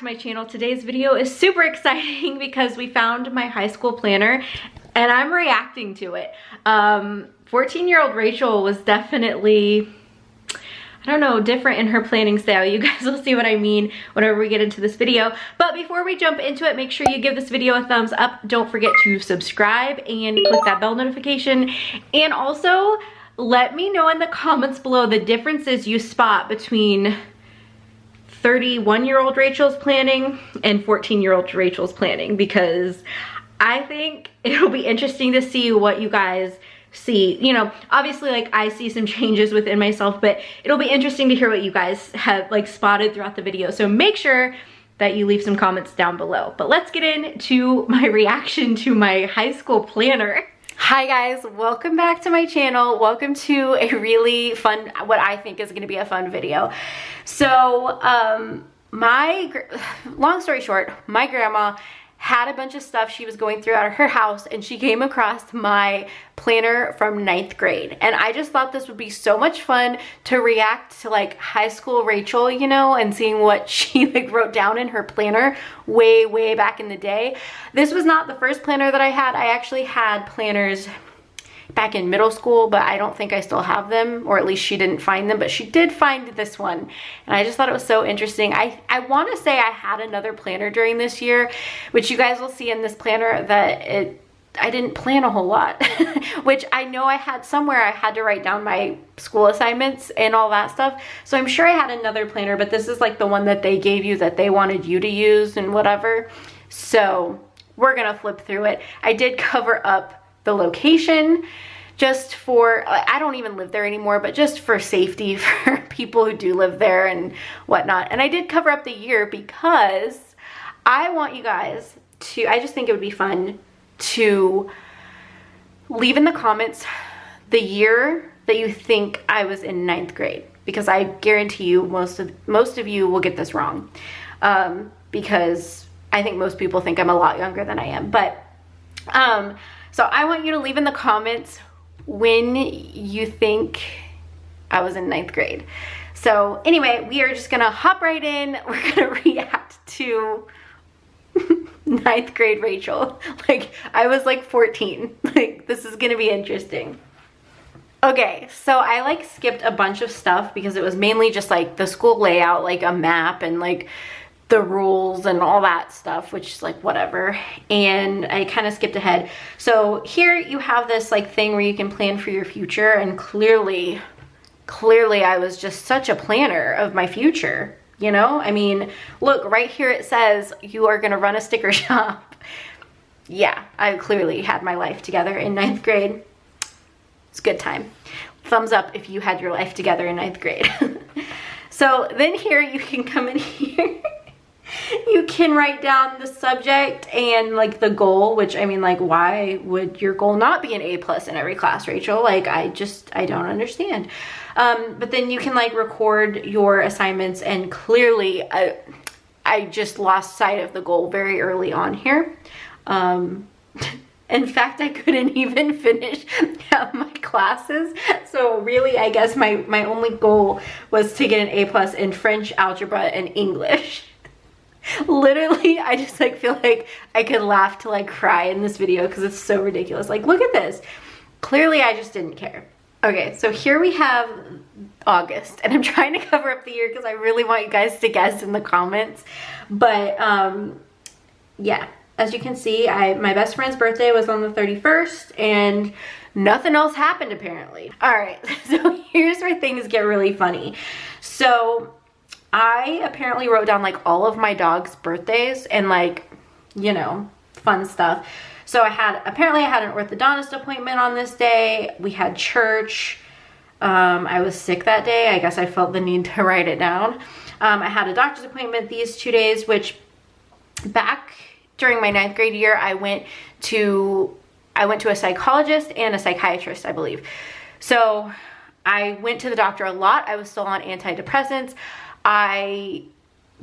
my channel. Today's video is super exciting because we found my high school planner and I'm reacting to it. 14-year-old Rachel was definitely, I don't know, different in her planning style. You guys will see what I mean whenever we get into this video. But before we jump into it, make sure you give this video a thumbs up. Don't forget to subscribe and click that bell notification. And also, let me know in the comments below the differences you spot between 31-year-old Rachel's planning and 14-year-old Rachel's planning, because I think it'll be interesting to see what you guys see. You know, obviously, like, I see some changes within myself, but it'll be interesting to hear what you guys have like spotted throughout the video. So make sure that you leave some comments down below. But let's get into my reaction to my high school planner. Hi guys, welcome back to my channel. Welcome to a really fun, what I think is gonna be a fun video. So, long story short, my grandma had a bunch of stuff she was going through out of her house, and she came across my planner from 9th grade. And I just thought this would be so much fun to react to, like, high school Rachel, you know, and seeing what she like wrote down in her planner way back in the day. This was not the first planner that I had. I actually had planners back in middle school, but I don't think I still have them, or at least she didn't find them, but she did find this one. And I just thought it was so interesting. I want to say I had another planner during this year, which you guys will see in this planner that I didn't plan a whole lot, which I know I had somewhere. I had to write down my school assignments and all that stuff. So I'm sure I had another planner, but this is like the one that they gave you that they wanted you to use and whatever. So we're gonna flip through it. I did cover up the location just for, I don't even live there anymore, but just for safety for people who do live there and whatnot. And I did cover up the year because I want you guys to, I just think it would be fun to leave in the comments the year that you think I was in 9th grade, because I guarantee you most of you will get this wrong, because I think most people think I'm a lot younger than I am. But so I want you to leave in the comments when you think I was in 9th grade. So anyway, we are just gonna hop right in. We're gonna react to 9th grade Rachel. Like, I was like 14. Like, this is gonna be interesting. Okay, so I like skipped a bunch of stuff because it was mainly just like the school layout, like a map and like the rules and all that stuff, which is like whatever. And I kind of skipped ahead. So here you have this like thing where you can plan for your future, and clearly I was just such a planner of my future, you know? I mean, look, right here it says you are gonna run a sticker shop. Yeah, I clearly had my life together in 9th grade. It's a good time. Thumbs up if you had your life together in 9th grade. So then here you can come in here. You can write down the subject and like the goal, which, I mean, like, why would your goal not be an A+ in every class, Rachel? Like, I don't understand. But then you can like record your assignments, and clearly I just lost sight of the goal very early on here. In fact, I couldn't even finish my classes. So really, I guess my only goal was to get an A+ in French, algebra, and English. Literally, I just like feel like I could laugh to like cry in this video because it's so ridiculous. Like, look at this. Clearly, I just didn't care. Okay, so here we have August, and I'm trying to cover up the year because I really want you guys to guess in the comments. But yeah, as you can see, my best friend's birthday was on the 31st, and nothing else happened apparently. All right, so here's where things get really funny. So I apparently wrote down like all of my dog's birthdays and like, you know, fun stuff. So apparently I had an orthodontist appointment on this day. We had church. I was sick that day. I guess I felt the need to write it down. I had a doctor's appointment these 2 days, which back during my 9th grade year, I went to a psychologist and a psychiatrist, I believe. So I went to the doctor a lot. I was still on antidepressants.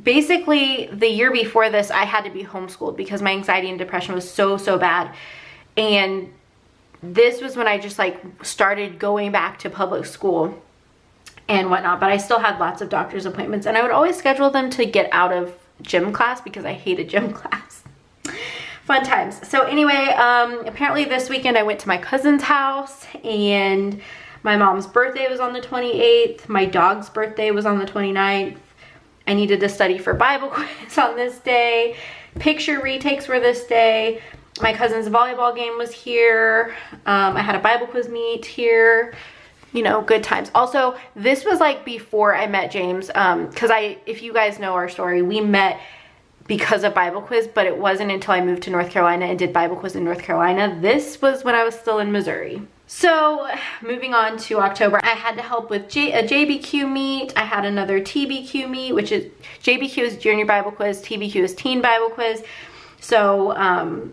Basically, the year before this, I had to be homeschooled because my anxiety and depression was so bad. And this was when I just like started going back to public school and whatnot, but I still had lots of doctor's appointments, and I would always schedule them to get out of gym class because I hated gym class. Fun times. So anyway, apparently this weekend I went to my cousin's house, and my mom's birthday was on the 28th. My dog's birthday was on the 29th. I needed to study for Bible quiz on this day. Picture retakes were this day. My cousin's volleyball game was here. I had a Bible quiz meet here. You know, good times. Also, this was like before I met James, because if you guys know our story, we met because of Bible quiz, but it wasn't until I moved to North Carolina and did Bible quiz in North Carolina. This was when I was still in Missouri. So moving on to October, I had to help with a JBQ meet. I had another TBQ meet, which is JBQ is Junior Bible Quiz, TBQ is Teen Bible Quiz. So,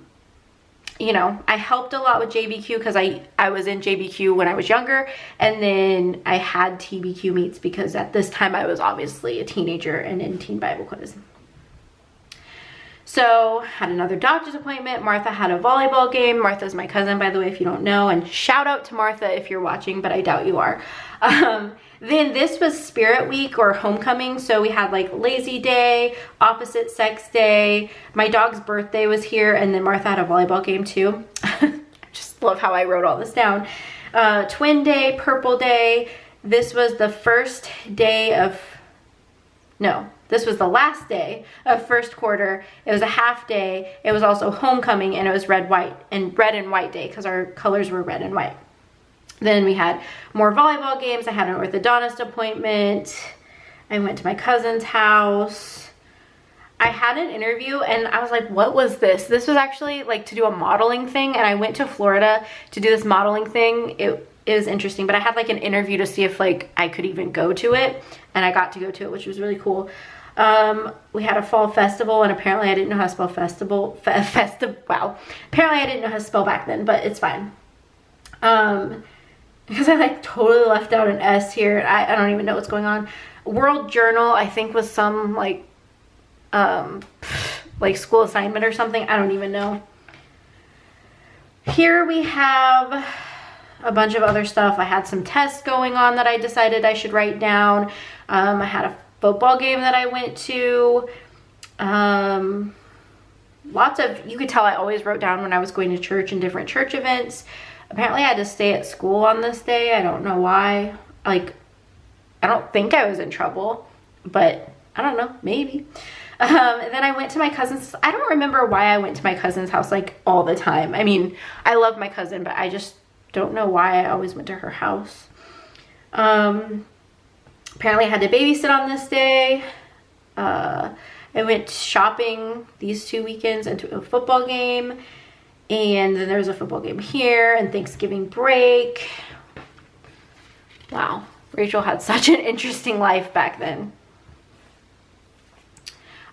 you know, I helped a lot with JBQ because I was in JBQ when I was younger, and then I had TBQ meets because at this time I was obviously a teenager and in Teen Bible Quiz. So, had another doctor's appointment. Martha had a volleyball game. Martha's my cousin, by the way, if you don't know. And shout out to Martha if you're watching, but I doubt you are. Then this was Spirit Week or Homecoming. So we had like Lazy Day, Opposite Sex Day. My dog's birthday was here. And then Martha had a volleyball game too. I just love how I wrote all this down. Twin Day, Purple Day. This was the first day of... No, this was the last day of first quarter. It was a half day. It was also homecoming, and it was red and white day because our colors were red and white. Then we had more volleyball games. I had an orthodontist appointment. I went to my cousin's house. I had an interview, and I was like, what was this? This was actually like to do a modeling thing, and I went to Florida to do this modeling thing. It was interesting, but I had like an interview to see if like I could even go to it, and I got to go to it, which was really cool. We had a fall festival, and apparently I didn't know how to spell festival. Wow. Apparently I didn't know how to spell back then, but it's fine. Because I like totally left out an S here. I don't even know what's going on. World Journal, I think, was some like school assignment or something. I don't even know. Here we have a bunch of other stuff. I had some tests going on that I decided I should write down. I had a football game that I went to. Lots of, you could tell I always wrote down when I was going to church and different church events. Apparently I had to stay at school on this day. I don't know why. Like, I don't think I was in trouble, but I don't know, maybe. And then I went to my cousin's. I don't remember why I went to my cousin's house like all the time. I mean, I love my cousin, but I just don't know why I always went to her house. Apparently I had to babysit on this day. I went shopping these 2 weekends and to a football game. And then there was a football game here and Thanksgiving break. Wow. Rachel had such an interesting life back then.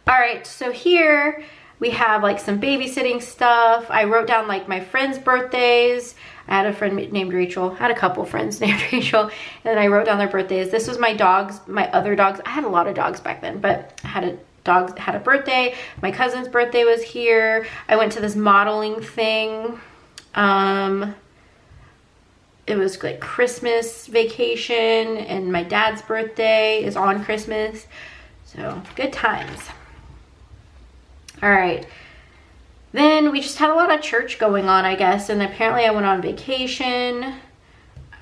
All right, so here we have like some babysitting stuff. I wrote down like my friends' birthdays. I had a friend named Rachel. I had a couple friends named Rachel. And then I wrote down their birthdays. This was my dogs, my other dogs. I had a lot of dogs back then, but I had a dog had a birthday. My cousin's birthday was here. I went to this modeling thing. It was like Christmas vacation, and my dad's birthday is on Christmas. So good times. All right. Then we just had a lot of church going on, I guess. And apparently I went on vacation.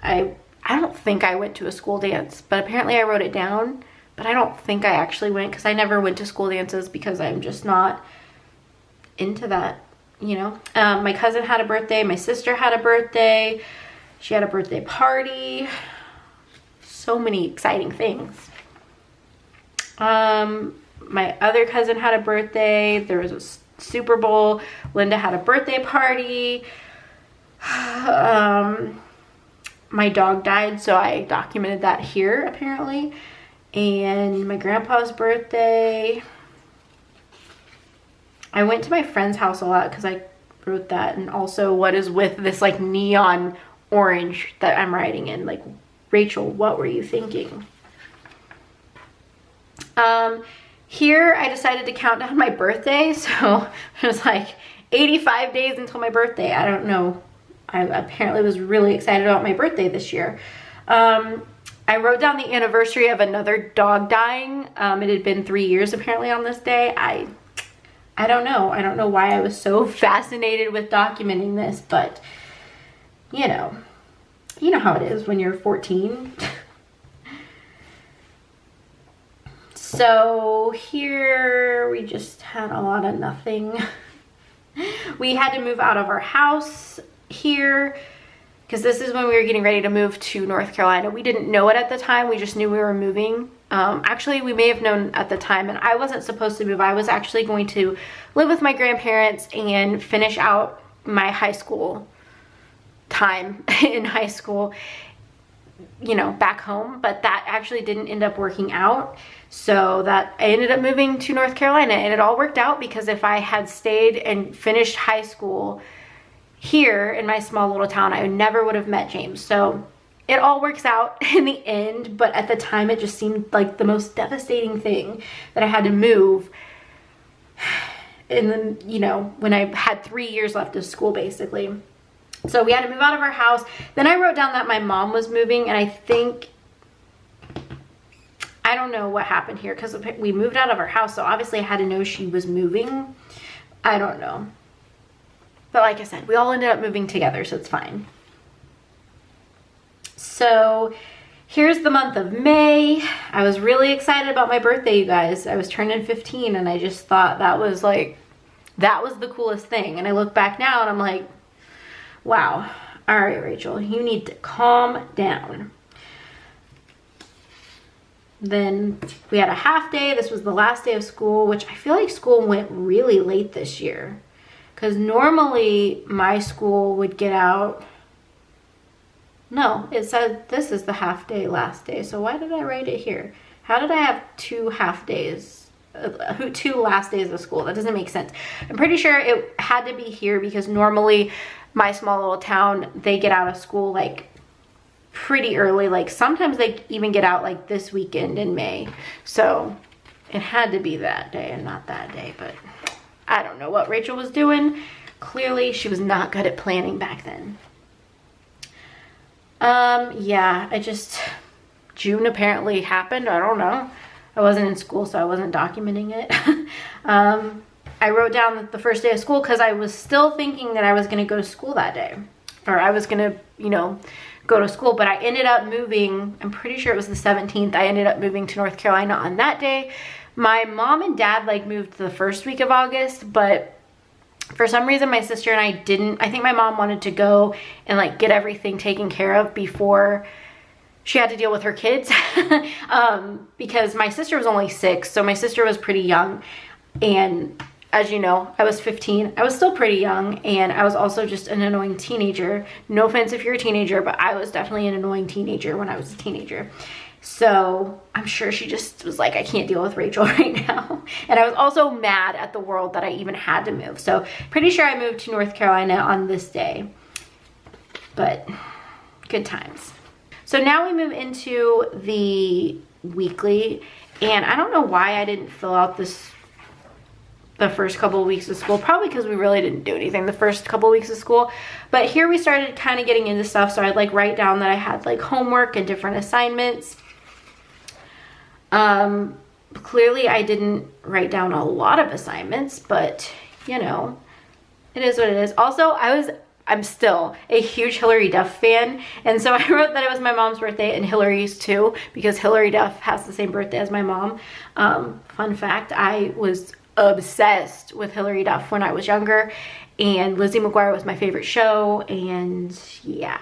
I don't think I went to a school dance, but apparently I wrote it down. But I don't think I actually went because I never went to school dances because I'm just not into that, you know. My cousin had a birthday. My sister had a birthday. She had a birthday party. So many exciting things. My other cousin had a birthday. There was a Super Bowl. Linda had a birthday party. My dog died, so I documented that here apparently. And my grandpa's birthday. I went to my friend's house a lot because I wrote that. And also what is with this like neon orange that I'm writing in. Like, Rachel, what were you thinking? Here I decided to count down my birthday. So it was like 85 days until my birthday. I don't know. I apparently was really excited about my birthday this year. I wrote down the anniversary of another dog dying. It had been 3 years apparently on this day. I don't know. I don't know why I was so fascinated with documenting this, but you know how it is when you're 14. So here we just had a lot of nothing. We had to move out of our house here because this is when we were getting ready to move to North Carolina. We didn't know it at the time. We just knew we were moving. Actually, we may have known at the time, and I wasn't supposed to move. I was actually going to live with my grandparents and finish out my high school time in high school, you know, back home, but that actually didn't end up working out. So that I ended up moving to North Carolina, and it all worked out because if I had stayed and finished high school here in my small little town, I never would have met James. So it all works out in the end, but at the time it just seemed like the most devastating thing that I had to move. And then, you know, when I had 3 years left of school basically. So we had to move out of our house. Then I wrote down that my mom was moving, and I think, I don't know what happened here because we moved out of our house, so obviously I had to know she was moving. I don't know. But like I said, we all ended up moving together, so it's fine. So here's the month of May. I was really excited about my birthday, you guys. I was turning 15, and I just thought that was the coolest thing. And I look back now and I'm like, wow. All right, Rachel, you need to calm down. Then we had a half day. This was the last day of school, which I feel like school went really late this year because normally my school would get out. No, it said this is the half day last day. So why did I write it here? How did I have 2 half days, 2 last days of school? That doesn't make sense. I'm pretty sure it had to be here because normally my small little town, they get out of school like pretty early. Like sometimes they even get out like this weekend in May. So it had to be that day and not that day, but I don't know what Rachel was doing. Clearly she was not good at planning back then. Yeah, June apparently happened. I don't know. I wasn't in school, so I wasn't documenting it. I wrote down the first day of school because I was still thinking that I was going to go to school that day. Or I was going to, you know, go to school, but I ended up moving, I'm pretty sure it was the 17th, I ended up moving to North Carolina on that day. My mom and dad like moved the first week of August, but for some reason my sister and I didn't. I think my mom wanted to go and like get everything taken care of before she had to deal with her kids. Because my sister was only 6, so my sister was pretty young, and as you know, I was 15. I was still pretty young, and I was also just an annoying teenager. No offense if you're a teenager, but I was definitely an annoying teenager when I was a teenager. So I'm sure she just was like, I can't deal with Rachel right now. And I was also mad at the world that I even had to move. So pretty sure I moved to North Carolina on this day, but good times. So now we move into the weekly, and I don't know why I didn't fill out the first couple of weeks of school, probably because we really didn't do anything the first couple of weeks of school. But here we started kind of getting into stuff, so I'd like write down that I had like homework and different assignments. Clearly I didn't write down a lot of assignments, but you know, it is what it is. Also, I'm still a huge Hillary Duff fan, and so I wrote that it was my mom's birthday and Hillary's too, because Hillary Duff has the same birthday as my mom. Fun fact, I was obsessed with Hillary Duff when I was younger, and Lizzie McGuire was my favorite show, and yeah.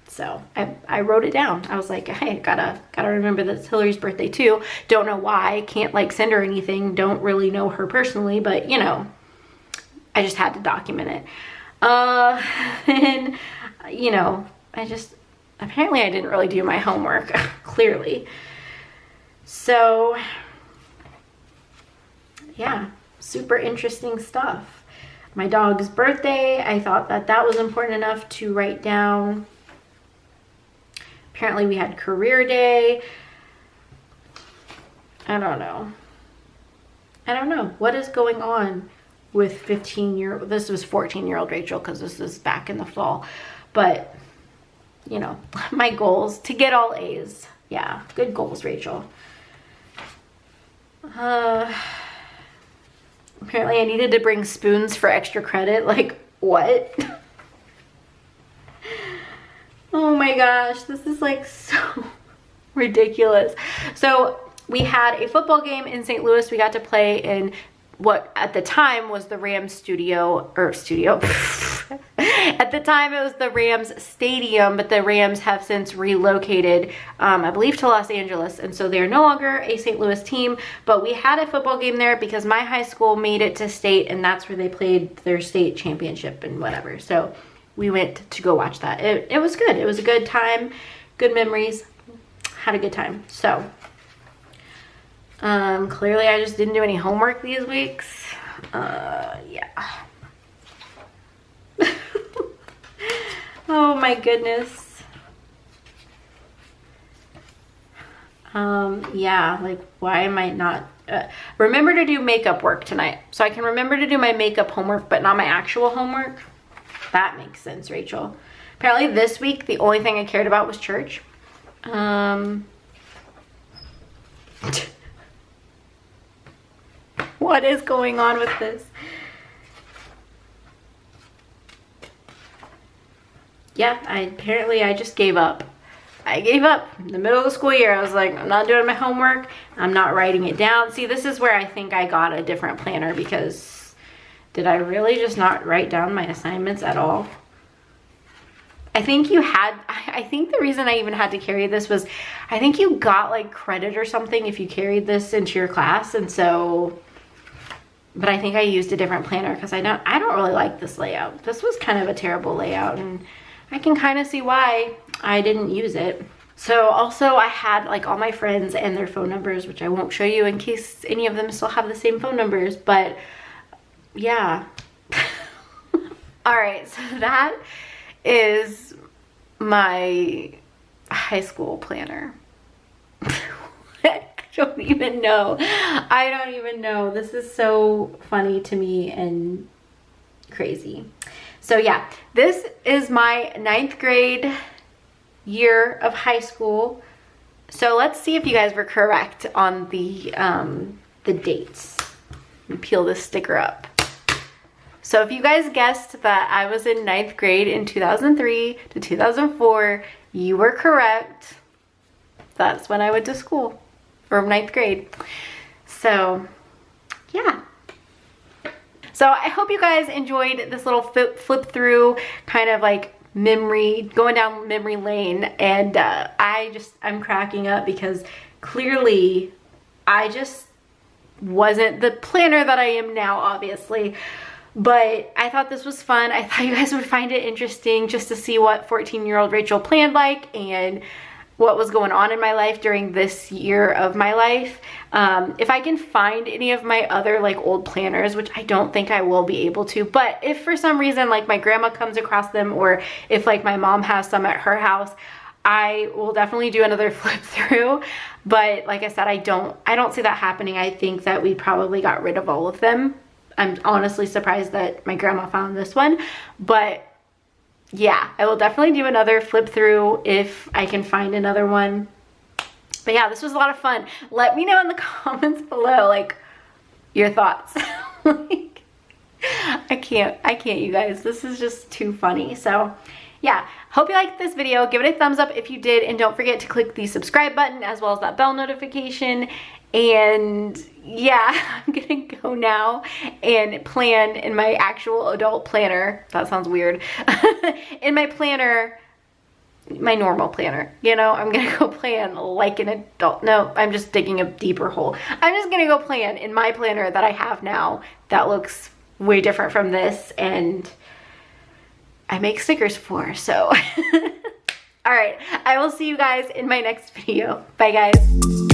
So I wrote it down. I was like, hey, gotta remember that it's Hillary's birthday too. Don't know why, can't like send her anything, don't really know her personally, but you know, I just had to document it. And you know, apparently I didn't really do my homework, clearly. So yeah, super interesting stuff. My dog's birthday, I thought that was important enough to write down. Apparently we had career day. I don't know. What is going on with 15-year-old, this was 14-year-old Rachel, because this is back in the fall. But, you know, my goals to get all A's. Yeah, good goals, Rachel. Apparently I needed to bring spoons for extra credit. Like, what? Oh my gosh, this is like so ridiculous. So we had a football game in St. Louis. We got to play in what at the time was the Rams studio. At the time it was the Rams stadium, but the Rams have since relocated, I believe, to Los Angeles, and so they're no longer a St. Louis team. But we had a football game there because my high school made it to state, and that's where they played their state championship and whatever. So we went to go watch that. It was good. It was a good time, good memories. Had a good time. So clearly I just didn't do any homework these weeks. Yeah. Oh my goodness. Yeah, like why am I not remember to do makeup work tonight, so I can remember to do my makeup homework but not my actual homework. That makes sense, Rachel. Apparently this week the only thing I cared about was church. What is going on with this? Yeah, apparently I just gave up. I gave up in the middle of the school year. I was like, I'm not doing my homework. I'm not writing it down. See, this is where I think I got a different planner, because did I really just not write down my assignments at all? I think I think the reason I even had to carry this was I think you got like credit or something if you carried this into your class, and so, but I think I used a different planner because I don't really like this layout. This was kind of a terrible layout, and I can kind of see why I didn't use it. So also I had like all my friends and their phone numbers, which I won't show you in case any of them still have the same phone numbers, but yeah. All right, so that is my high school planner. I don't even know. I don't even know. This is so funny to me and crazy. So yeah, this is my 9th grade year of high school. So let's see if you guys were correct on the dates. Let me peel this sticker up. So if you guys guessed that I was in 9th grade in 2003 to 2004, you were correct. That's when I went to school, or 9th grade. So yeah. So I hope you guys enjoyed this little flip through, kind of like going down memory lane. And I'm cracking up because clearly I just wasn't the planner that I am now, obviously. But I thought this was fun. I thought you guys would find it interesting just to see what 14-year-old Rachel planned like and what was going on in my life during this year of my life. If I can find any of my other like old planners, which I don't think I will be able to, but if for some reason like my grandma comes across them, or if like my mom has some at her house, I will definitely do another flip through. But like I said, I don't see that happening. I think that we probably got rid of all of them. I'm honestly surprised that my grandma found this one, but yeah, I will definitely do another flip through if I can find another one. But yeah, this was a lot of fun. Let me know in the comments below, like, your thoughts. Like, I can't, you guys. This is just too funny. So yeah, hope you liked this video. Give it a thumbs up if you did, and don't forget to click the subscribe button as well as that bell notification. And yeah, I'm gonna go now and plan in my actual adult planner. That sounds weird. In my planner, my normal planner, you know, I'm gonna go plan like an adult. No, I'm just digging a deeper hole. I'm just gonna go plan in my planner that I have now that looks way different from this, and I make stickers for, so. All right, I will see you guys in my next video. Bye guys.